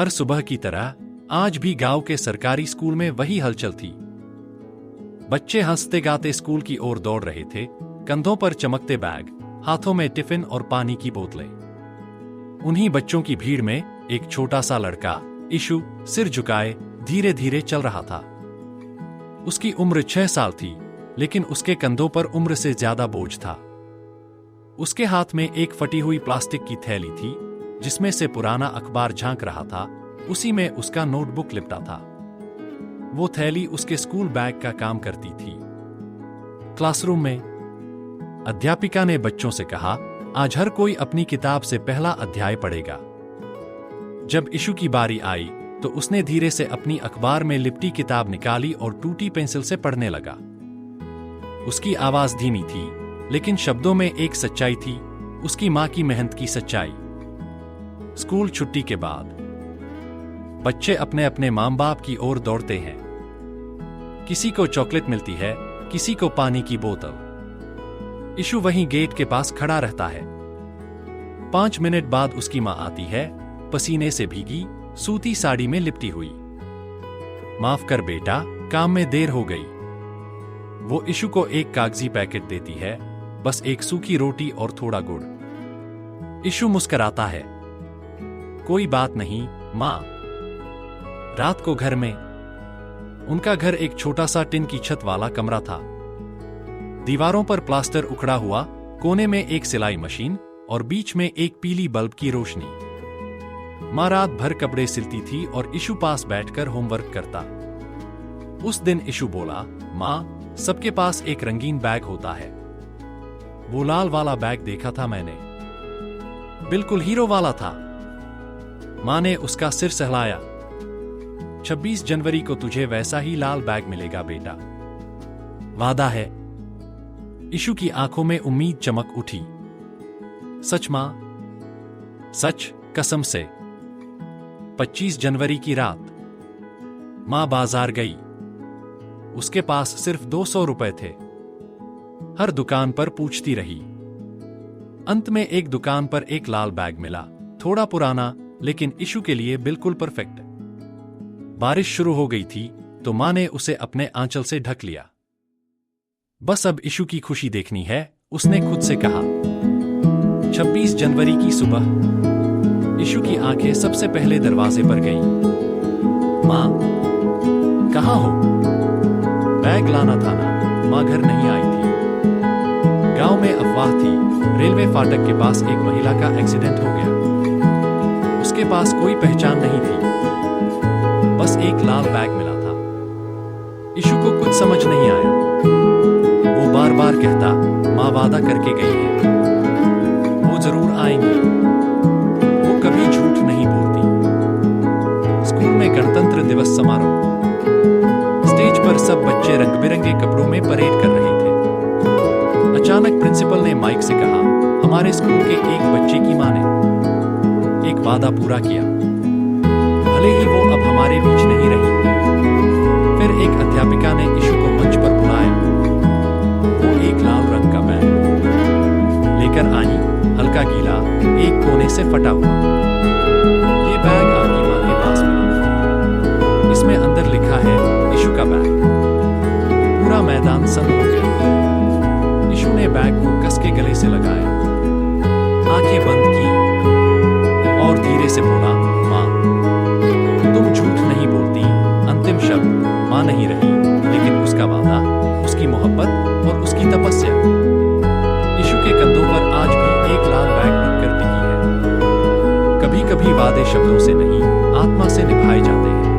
हर सुबह की तरह आज भी गांव के सरकारी स्कूल में वही हलचल थी। बच्चे हंसते गाते स्कूल की ओर दौड़ रहे थे, कंधों पर चमकते बैग, हाथों में टिफिन और पानी की बोतलें। उन्हीं बच्चों की भीड़ में एक छोटा सा लड़का इशु सिर झुकाए धीरे धीरे चल रहा था। उसकी उम्र 6 साल थी, लेकिन उसके कंधों पर उम्र से ज्यादा बोझ था। उसके हाथ में एक फटी हुई प्लास्टिक की थैली थी, जिसमें से पुराना अखबार झांक रहा था। उसी में उसका नोटबुक लिपटा था। वो थैली उसके स्कूल बैग का काम करती थी। क्लासरूम में अध्यापिका ने बच्चों से कहा, आज हर कोई अपनी किताब से पहला अध्याय पढ़ेगा। जब इशु की बारी आई तो उसने धीरे से अपनी अखबार में लिपटी किताब निकाली और टूटी पेंसिल से पढ़ने लगा। उसकी आवाज धीमी थी, लेकिन शब्दों में एक सच्चाई थी, उसकी मां की मेहनत की सच्चाई। स्कूल छुट्टी के बाद बच्चे अपने अपने मां बाप की ओर दौड़ते हैं। किसी को चॉकलेट मिलती है, किसी को पानी की बोतल। इशु वहीं गेट के पास खड़ा रहता है। 5 मिनट बाद उसकी मां आती है, पसीने से भीगी, सूती साड़ी में लिपटी हुई। माफ कर बेटा, काम में देर हो गई। वो इशु को एक कागजी पैकेट देती है, बस एक सूखी रोटी और थोड़ा गुड़। इशु मुस्कुराता है, कोई बात नहीं मां। रात को घर में, उनका घर एक छोटा सा टिन की छत वाला कमरा था। दीवारों पर प्लास्टर उखड़ा हुआ, कोने में एक सिलाई मशीन और बीच में एक पीली बल्ब की रोशनी। मां रात भर कपड़े सिलती थी और इशु पास बैठकर होमवर्क करता। उस दिन इशु बोला, मां, सबके पास एक रंगीन बैग होता है। वो लाल वाला बैग देखा था मैंने, बिल्कुल हीरो वाला था। मां ने उसका सिर सहलाया। 26 जनवरी को तुझे वैसा ही लाल बैग मिलेगा बेटा, वादा है। इशु की आंखों में उम्मीद चमक उठी। सच मां? सच, कसम से। 25 जनवरी की रात मां बाजार गई। उसके पास सिर्फ 200 रुपए थे। हर दुकान पर पूछती रही। अंत में एक दुकान पर एक लाल बैग मिला, थोड़ा पुराना, लेकिन इशु के लिए बिल्कुल परफेक्ट। बारिश शुरू हो गई थी तो मां ने उसे अपने आंचल से ढक लिया। बस अब इशु की खुशी देखनी है, उसने खुद से कहा। 26 जनवरी की सुबह इशु की आंखें सबसे पहले दरवाजे पर गईं। मां, कहां हो? बैग लाना था ना। मां घर नहीं आई थी। गांव में अफवाह थी, रेलवे फाटक के पास एक महिला का एक्सीडेंट हो गया। उसके पास कोई पहचान नहीं थी, बस एक लाल बैग मिला था। इशु को कुछ समझ नहीं आया। वो बार बार कहता, मां वादा करके गई है, वो जरूर आएंगी। वो कभी झूठ नहीं बोलती। स्कूल में गणतंत्र दिवस समारोह। स्टेज पर सब बच्चे रंग बिरंगे कपड़ों में परेड कर रहे थे। अचानक प्रिंसिपल ने माइक से कहा, हमारे स्कूल के एक बच्चे की मां ने एक वादा पूरा किया, भले ही वो अब हमारे बीच नहीं रही। फिर एक अध्यापिका ने इशु को मंच पर बुलाया। वो एक लाल रंग का बैग लेकर आई, हल्का गीला, एक कोने से फटा हुआ। ये बैग आपकी मां के पास मिला। इसमें अंदर लिखा है, इशु का बैग। पूरा मैदान सन्न हो गया। इशु ने बैग को कस के गले से लगाया, आंखें बंद की और धीरे से बोला, मां, तुम झूठ नहीं बोलती। अंतिम शब्द मां नहीं रही, लेकिन उसका वादा, उसकी मोहब्बत और उसकी तपस्या। इशु के कंधों पर आज भी एक लाल बैग बनकर टिकी है। कभी कभी वादे शब्दों से नहीं, आत्मा से निभाए जाते हैं।